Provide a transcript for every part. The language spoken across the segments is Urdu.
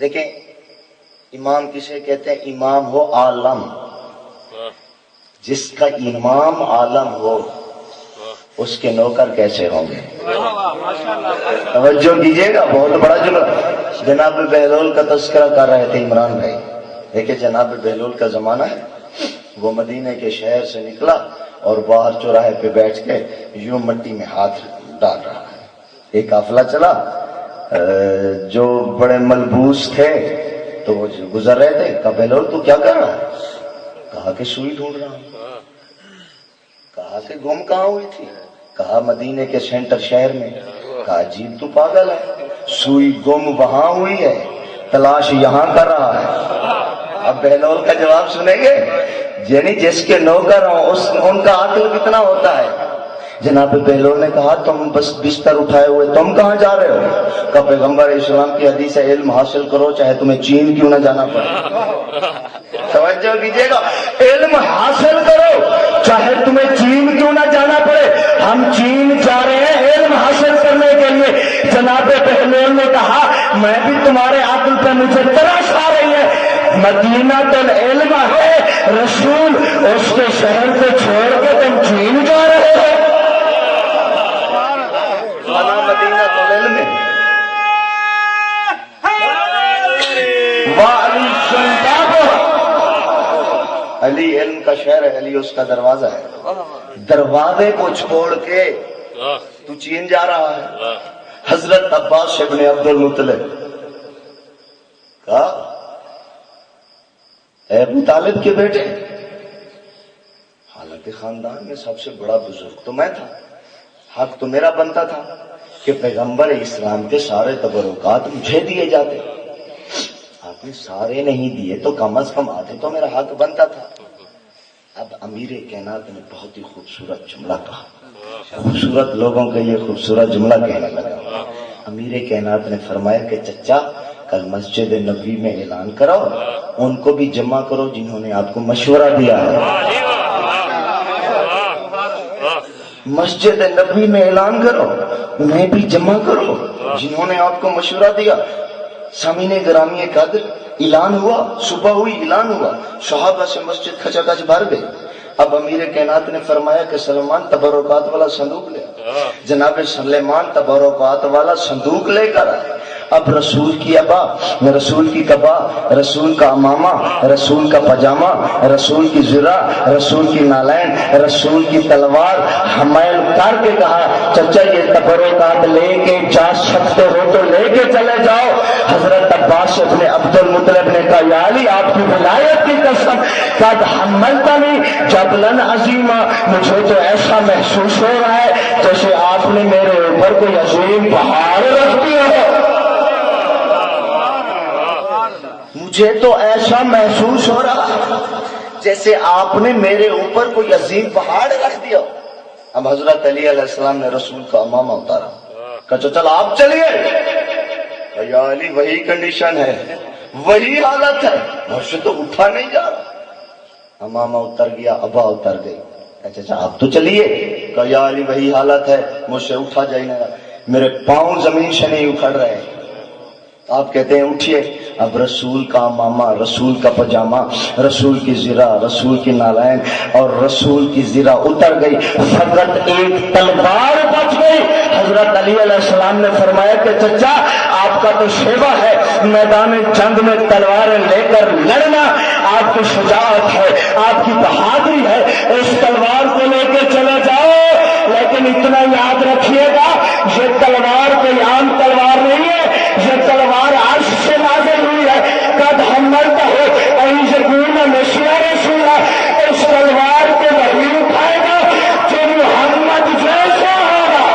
دیکھیں امام کسے کہتے ہیں؟ امام ہو عالم، جس کا امام عالم ہو اس کے نوکر کیسے ہوں گے؟ توجہ کیجیے گا، بہت بڑا جملہ۔ جناب بہلول کا تذکرہ کر رہے تھے عمران بھائی۔ دیکھیں جناب بہلول کا زمانہ ہے، وہ مدینے کے شہر سے نکلا اور باہر چوراہے پہ بیٹھ کے یوں مٹی میں ہاتھ ڈال رہا ہے۔ ایک قافلہ چلا، جو بڑے ملبوس تھے تو وہ گزر رہے تھے، کہا بہلول تو کیا کر رہا ہے؟ کہا کہ سوئی ڈھونڈ رہا ہوں۔ کہا کہ گم کہاں ہوئی تھی؟ کہا مدینے کے سینٹر شہر میں۔ کہا عجیب تو پاگل ہے، سوئی گم وہاں ہوئی ہے، تلاش یہاں کر رہا ہے۔ اب بہلول کا جواب سنیں گے؟ یعنی جس کے نوکر ہوں ان کا عقل کتنا ہوتا ہے۔ جناب بہلول نے کہا تم بس بستر اٹھائے ہوئے تم کہاں جا رہے ہو؟ کہ پیغمبر اسلام کی حدیث ہے علم حاصل کرو چاہے تمہیں چین کیوں نہ جانا پڑے۔ توجہ کیجیے گا، علم حاصل کرو چاہے تمہیں چین کیوں نہ جانا پڑے۔ ہم چین جا رہے ہیں علم حاصل کرنے کے لیے۔ جناب بہلول نے کہا میں بھی تمہارے عقل پہ مجھے تراش آ رہی ہے، مدینہ العلم ہے، رسول اس کے شہر کو چھوڑ کے تم چین جا رہے ہو۔ مدینہ العلم علی علم کا شہر ہے، علی اس کا دروازہ ہے۔ دروازے کو چھوڑ کے تو چین جا رہا ہے۔ حضرت عباس ابن عبد المطلب کہا اے ابو طالب کے بیٹے، حالانکہ خاندان میں سب سے بڑا بزرگ تو میں تھا، حق تو میرا بنتا تھا کہ پیغمبر اسلام کے سارے تبرکات مجھے دیے جاتے۔ آپ نے سارے نہیں دیے تو کم از کم آدھے تو میرا حق بنتا تھا۔ اب امیر کائنات نے بہت ہی خوبصورت جملہ کہا، خوبصورت لوگوں کے یہ خوبصورت جملہ کہنے لگا۔ امیر کائنات نے فرمایا کہ چچا کل مسجد نبوی میں اعلان کرو، ان کو بھی جمع کرو جنہوں نے آپ کو مشورہ دیا ہے۔ مسجد نبوی میں اعلان کرو، انہیں بھی جمع کرو جنہوں نے آپ کو مشورہ دیا۔ سامعین گرامی قدر اعلان ہوا، صبح ہوئی اعلان ہوا، صحابہ سے مسجد کھچا کھچ بھر گئی۔ اب امیر کائنات نے فرمایا کہ سلمان تبرکات والا صندوق لے۔ جناب سلیمان تبرکات والا صندوق لے کر آئے۔ اب رسول کی ابا، رسول کی کبا، رسول کا امامہ، رسول کا پاجامہ، رسول کی زرہ، رسول کی نالین، رسول کی تلوار حمل کر کے کہا چچا یہ تبرکات لے کے جا سکتے ہو تو لے کے چلے جاؤ۔ حضرت عباس ابن عبد المطلب نے کہا یا علی آپ کی ولایت کی قسم قد حملتنی جبلا عظیما، مجھے تو ایسا محسوس ہو رہا ہے جیسے آپ نے میرے اوپر کوئی عظیم پہاڑ رکھ دیا ہو۔ مجھے تو ایسا محسوس ہو رہا ہے جیسے آپ نے میرے اوپر کوئی عظیم پہاڑ رکھ دیا ہو۔ اب حضرت علی علیہ السلام نے رسول کا امامہ اتارا، کہا چل آپ چلیے۔ یا علی وہی کنڈیشن ہے، وہی حالت ہے، مجھ سے تو اٹھا نہیں جا رہا۔ امامہ اتر گیا، ابا اتر گئی، کہا چچا آپ تو چلیے۔ کہا یا علی وہی حالت ہے، مجھ سے اٹھا جائے نہ، میرے پاؤں زمین سے نہیں اکھڑ رہے۔ آپ کہتے ہیں اٹھیے۔ اب رسول کا امامہ، رسول کا پاجامہ، رسول کی زرہ، رسول کی نالین اور رسول کی زرہ اتر گئی، فقط ایک تلوار بچ گئی۔ حضرت علی علیہ السلام نے فرمایا کہ چچا آپ کا تو شیوا ہے، میدان جنگ میں تلواریں لے کر لڑنا آپ کی شجاعت ہے، آپ کی بہادری ہے، اس تلوار کو لے کے چلے جاؤ، لیکن اتنا یاد رکھیے گا یہ تلوار کوئی عام تلوار نہیں ہے، یہ تلوار عرش سے نازل ہوئی ہے۔ قد حملتہ ہو ان یکون مشیٰ رسول، اس تلوار کو وہی اٹھائے گا جو محمد جیسا ہوگا۔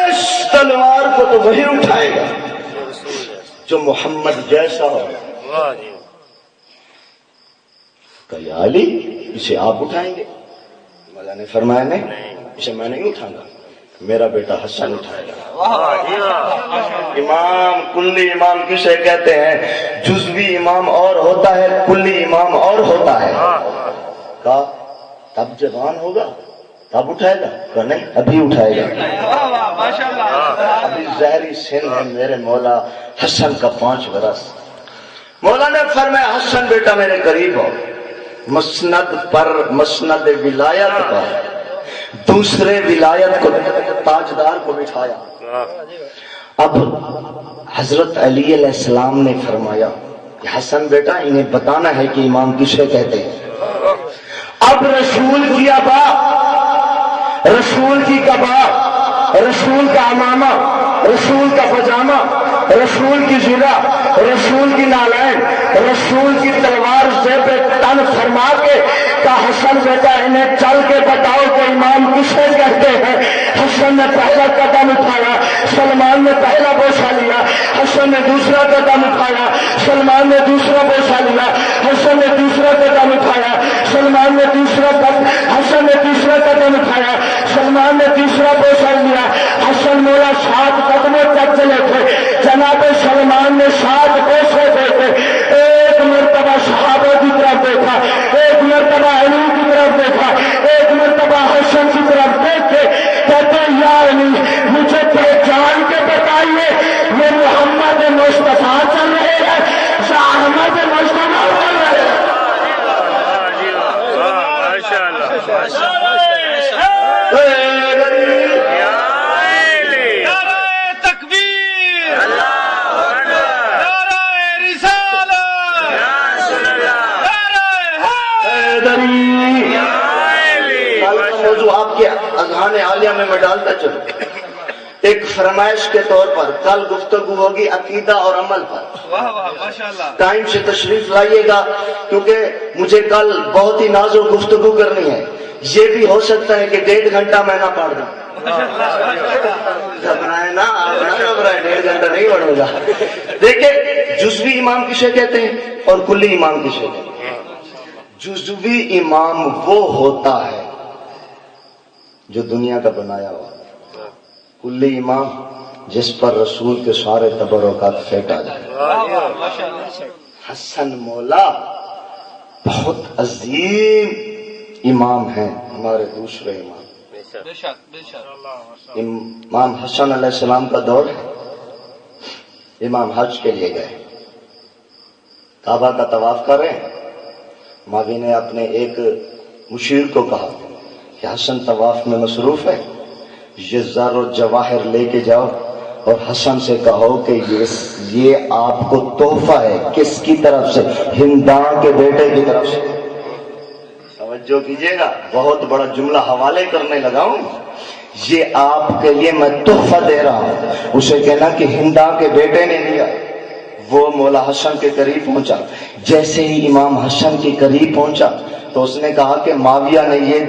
اس تلوار کو تو وہی اٹھائے گا جو محمد جیسا ہوگا۔ کہ یا علی اسے آپ اٹھائیں گے؟ مولا نے فرمایا نہیں، اسے میں نہیں اٹھاؤں گا، میرا بیٹا حسن اٹھائے گا۔ امام، کلی امام کسے کہتے ہیں؟ جزوی امام اور ہوتا ہے، کلی امام اور ہوتا ہے۔ کہا تب جوان ہوگا تب اٹھائے گا؟ کہ نہیں، ابھی اٹھائے گا۔ ابھی زہری سن ہے میرے مولا حسن کا 5 برس۔ مولا نے فرمایا حسن بیٹا میرے قریب ہو، مسند پر مسند ولایت پر دوسرے ولایت کو تاجدار کو بٹھایا۔ اب حضرت علی علیہ السلام نے فرمایا کہ حسن بیٹا انہیں بتانا ہے کہ امام کسے کہتے ہیں۔ اب رسول کی ابا، رسول کی کبا، رسول کا امامہ، رسول کا پجامہ، رسول کی زرہ، رسول کی نالین، رسول کی تلوار سے پہ تن فرما کے کہا حسن بیٹا انہیں چل کے بتاؤ کہ امام کسے کہتے ہیں۔ حسن نے پہلا قدم اٹھایا، سلمان نے پہلا بوسہ لیا، حسن نے دوسرا قدم اٹھایا، سلمان نے دوسرا بوسہ لیا، حسن نے دوسرا قدم اٹھایا، سلمان نے دوسرا قدم، حسن نے تیسرا قدم اٹھایا، سلمان نے تیسرا بوسہ لیا۔ حسن مولا 7 قدموں تک چلے تھے، جناب سلمان نے 7 بوسے دیتے، ایک مرتبہ صحابہ کی طرف دیکھا، ایک مرتبہ علی کی طرف دیکھا، ایک مرتبہ حسن کی طرف دیکھ کے کہتے یا علی مجھے پہچان کے بتائیے یہ محمد مصطفیٰ چل رہے ہیں یا احمد مصطفیٰ چل رہے ہیں؟ موضوع آپ کے اذہان عالیہ میں ڈالتا چلوں۔ ایک فرمائش کے طور پر کل گفتگو ہوگی عقیدہ اور عمل پر، ٹائم سے تشریف لائیے گا کیونکہ مجھے کل بہت ہی نازک گفتگو کرنی ہے۔ یہ بھی ہو سکتا ہے کہ 1.5 گھنٹہ میں نہ پڑھ دوں، گھبرائے نہ، آپ نہ گھبرائے، 1.5 گھنٹہ نہیں پڑھوں گا۔ دیکھیں جزوی امام کسے کہتے ہیں اور کلی امام کسے کہتے ہیں؟ جزوی امام وہ ہوتا ہے جو دنیا کا بنایا ہوا، کلی امام جس پر رسول کے سارے تبرکات فیٹ آ جائے۔ حسن مولا بہت عظیم امام ہیں، ہمارے دوسرے امام امام حسن علیہ السلام کا دور ہے۔ امام حج کے لیے گئے، کعبہ کا طواف کر رہے ہیں، ماوی نے اپنے ایک مشیر کو کہا کہ حسن طواف میں مصروف ہے، یہ زر و جواہر لے کے جاؤ اور حسن سے کہو کہ یہ آپ کو تحفہ ہے۔ کس کی طرف سے؟ ہندان کے بیٹے کی طرف سے۔ توجہ کیجیے گا، بہت بڑا جملہ حوالے کرنے لگا ہوں۔ یہ آپ کے لیے میں تحفہ دے رہا ہوں۔ اسے کہنا کہ ہندان کے بیٹے نے دیا۔ وہ مولا حسن کے قریب پہنچا، جیسے ہی امام حسن کے قریب پہنچا تو اس نے کہا کہ معاویہ نے یہ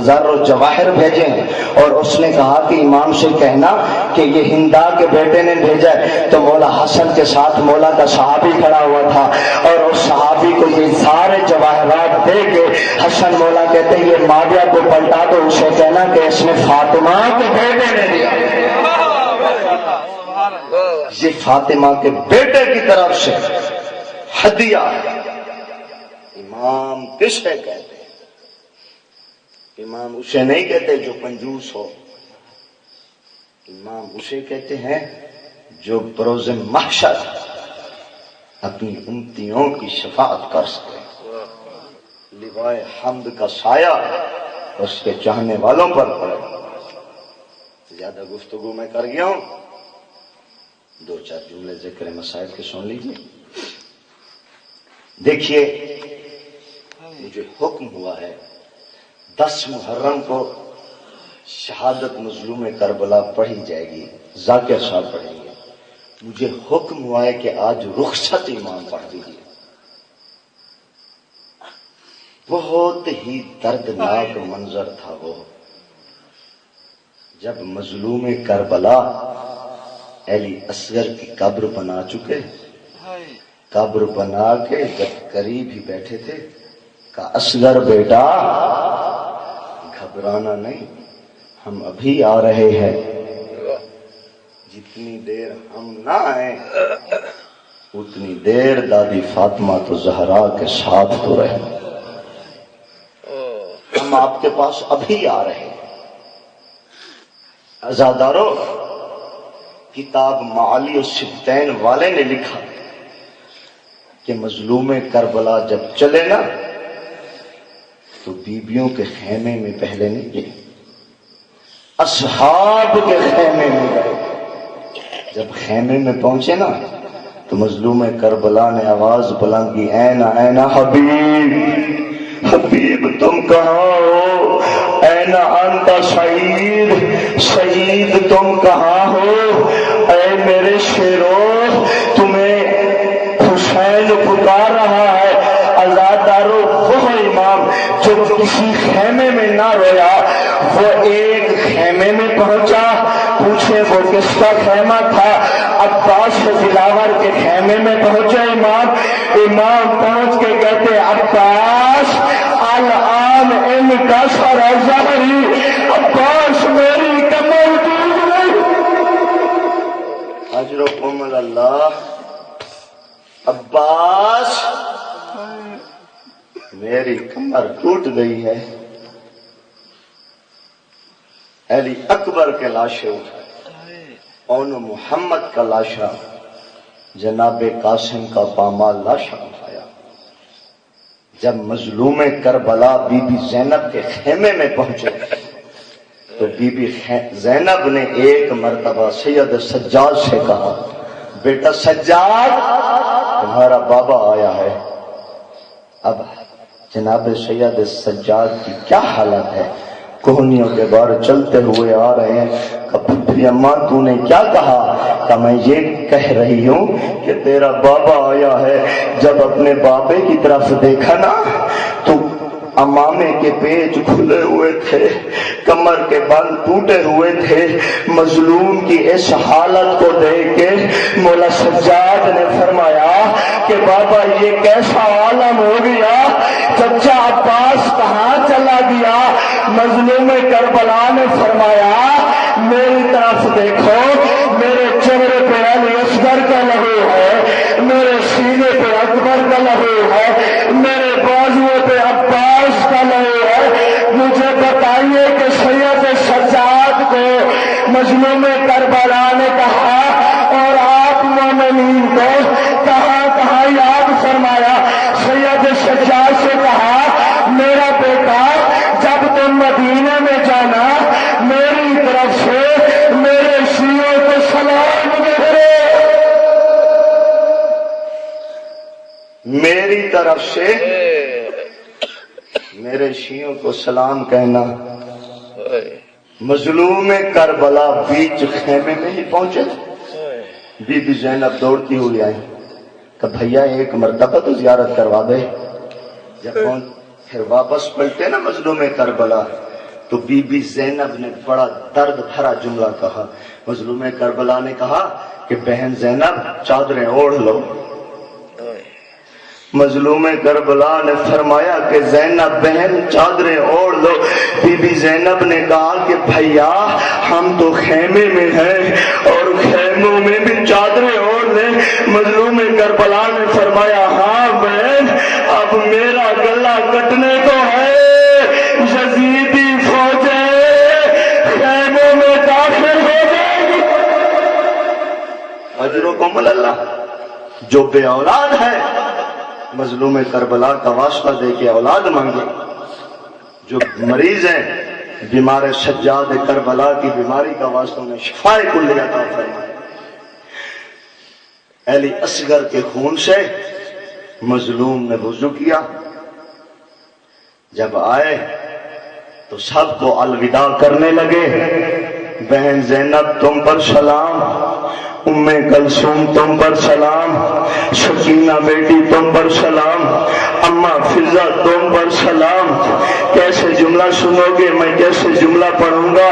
زر و جواہر بھیجے ہیں، اور اس نے کہا کہ امام سے کہنا کہ یہ ہندا کے بیٹے نے بھیجا ہے۔ تو مولا حسن کے ساتھ مولا کا صحابی کھڑا ہوا تھا، اور اس صحابی کو یہ سارے جواہرات دے کے حسن مولا کہتے ہیں یہ معاویہ کو پلٹا دو، اسے کہنا کہ اس نے فاطمہ کے بیٹے نے دیا، یہ فاطمہ کے بیٹے کی طرف سے ہدیہ۔ امام کسے کہتے ہیں؟ امام اسے نہیں کہتے جو کنجوس ہو، امام اسے کہتے ہیں جو بروز محشر اپنی امتیوں کی شفاعت کر سکے۔ لوائے حمد کا سایہ اس کے چاہنے والوں پر پڑے۔ زیادہ گفتگو میں کر گیا ہوں، 2-4 جملے ذکر مسائل کے سن لیجیے۔ دیکھیے مجھے حکم ہوا ہے 10 محرم کو شہادت مظلوم کربلا پڑھی جائے گی، ذاکر صاحب پڑھیں گے۔ مجھے حکم ہوا ہے کہ آج رخصت امام پڑھ دیجیے۔ بہت ہی دردناک منظر تھا وہ، جب مظلوم کربلا علی اصغر کی قبر بنا چکے، قبر بنا کے جب قریب ہی بیٹھے تھے، کہا اصغر بیٹا گھبرانا نہیں، ہم ابھی آ رہے ہیں، جتنی دیر ہم نہ آئیں اتنی دیر دادی فاطمہ تو زہرا کے ساتھ تو رہے۔ ہم ہم آپ کے پاس ابھی آ رہے ہیں۔ عزادارو، کتاب معالی السبتین والے نے لکھا کہ مظلوم کربلا جب چلے نا تو بیبیوں کے خیمے میں پہلے نہیں گئے، اصحاب کے خیمے میں گئے۔ جب خیمے میں پہنچے نا تو مظلوم کربلا نے آواز بلند کی، اینا اینا حبیب، حبیب تم کہاں ہو؟ اینا انت سعید، سعید تم کہاں ہو؟ اے میرے شیرو، تمہیں حسین پکار رہا ہے۔ عزادارو، وہ امام جو کسی خیمے میں نہ رویا، وہ ایک خیمے میں پہنچا، پوچھے وہ کس کا خیمہ تھا؟ عباس دلاور کے خیمے میں پہنچے امام پہنچ کے کہتے عباس الان ان کا سر ظہری، عباس میری کمر ٹوٹ گئی۔ اجرکم اللہ، عباس میری کمر ٹوٹ گئی ہے۔ علی اکبر کے لاشیں اٹھائے، اون محمد کا لاشا، جناب قاسم کا پامال لاشا اٹھایا۔ جب مظلوم کربلا بی بی زینب کے خیمے میں پہنچے تو بی بی زینب نے ایک مرتبہ سید سجاد سے کہا، بیٹا سجاد، تمہارا بابا آیا ہے۔ اب جناب سید سجاد کی کیا حالت ہے؟ کوہنیوں کے بار چلتے ہوئے آ رہے ہیں کہ پتری اماں تو نے کیا کہا؟ کہ میں یہ کہہ رہی ہوں کہ تیرا بابا آیا ہے۔ جب اپنے بابے کی طرف دیکھا نا تو امامے کے پیچ کھلے ہوئے تھے، کمر کے بند ٹوٹے ہوئے تھے۔ مظلوم کی اس حالت کو دیکھ کے مولا سجاد نے فرمایا کہ بابا یہ کیسا عالم ہو گیا، چچا عباس کہاں چلا گیا؟ مظلوم کربلا نے فرمایا میری طرف دیکھو، میرے چہرے پہ علی اصغر کا لہو ہے، میرے سینے پہ اکبر کا لہو ہے، میرے بازوؤں پہ عباس کا لہو ہے۔ مجھے بتائیے کہ سید سجاد کو مظلوم کربلا نے کہا اور آپ مومنین کو کہاں کہاں یاد فرمایا؟ سید سجاد سے کہا میرا بیٹا جب تم مدینے میں جانا میری طرف سے میرے شیعوں کو سلام کرو، میری طرف سے میرے شیعوں کو سلام کہنا۔ مظلوم کربلا بیچ خیمے میں ہی پہنچے، بی بی زینب دوڑتی ہوئی آئی کہ بھیا ایک مرتبہ تو زیارت کروا دے۔ جب پھر واپس پلٹے نا مظلوم کربلا تو بی بی زینب نے بڑا درد بھرا جملہ کہا۔ مظلوم کربلا نے کہا کہ بہن زینب چادریں اوڑھ لو۔ مظلوم کربلا نے فرمایا کہ زینب بہن چادریں اوڑھ لو۔ بی بی زینب نے کہا کہ بھیا ہم تو خیمے میں ہیں اور خیموں میں بھی چادریں اوڑھ لیں۔ مظلوم کربلا نے فرمایا ہاں بہن اب میرا گلا کٹنے کو ہے، یزیدی فوجیں خیموں میں داخل ہو گئی۔ اجرکم اللہ، جو بے اولاد ہے مظلوم کربلا کا واسطہ دے کے اولاد مانگے، جو مریض ہیں بیمار سجاد کربلا کی بیماری کا واسطہ انہیں شفاء کلیہ عطا فرمائے۔ علی اصغر کے خون سے مظلوم نے وضو کیا، جب آئے تو سب کو الوداع کرنے لگے۔ بہن زینب تم پر سلام، ام کلثوم تم پر سلام، سکینہ بیٹی تم پر سلام، اماں فضا تم پر سلام۔ کیسے جملہ سنو گے؟ میں کیسے جملہ پڑھوں گا؟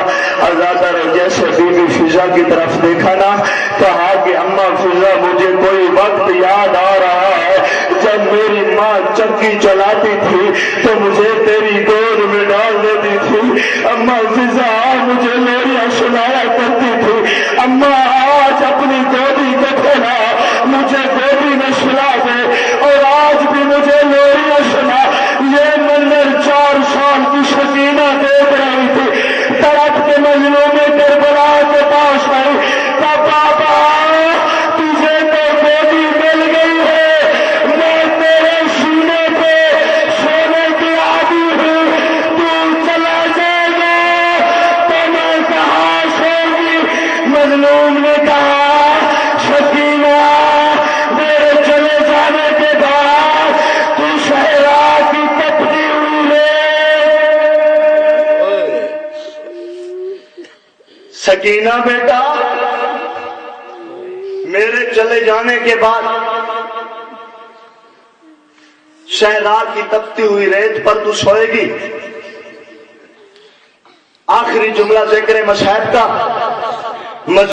آزادہ نے جیسے بی بی فضا کی طرف دیکھا نا، کہا کہ اماں فضا مجھے کوئی وقت یاد آ رہا ہے جب میری ماں چکی چلاتی تھی تو مجھے تیری گود میں ڈال دیتی تھی۔ اماں فضا مجھے لوریاں سنایا کرتی تھی، اماں آج اپنی گودی کو کھلا مجھے گودی میں سلا دے اور آج بھی مجھے لوریاں سنا۔ یہ منظر 4 سال کی سکینہ بیٹا میرے چلے جانے کے بعد شہلا کی تپتی ہوئی ریت پر تو سوئے گی. آخری جملہ ذکر مصحف کا.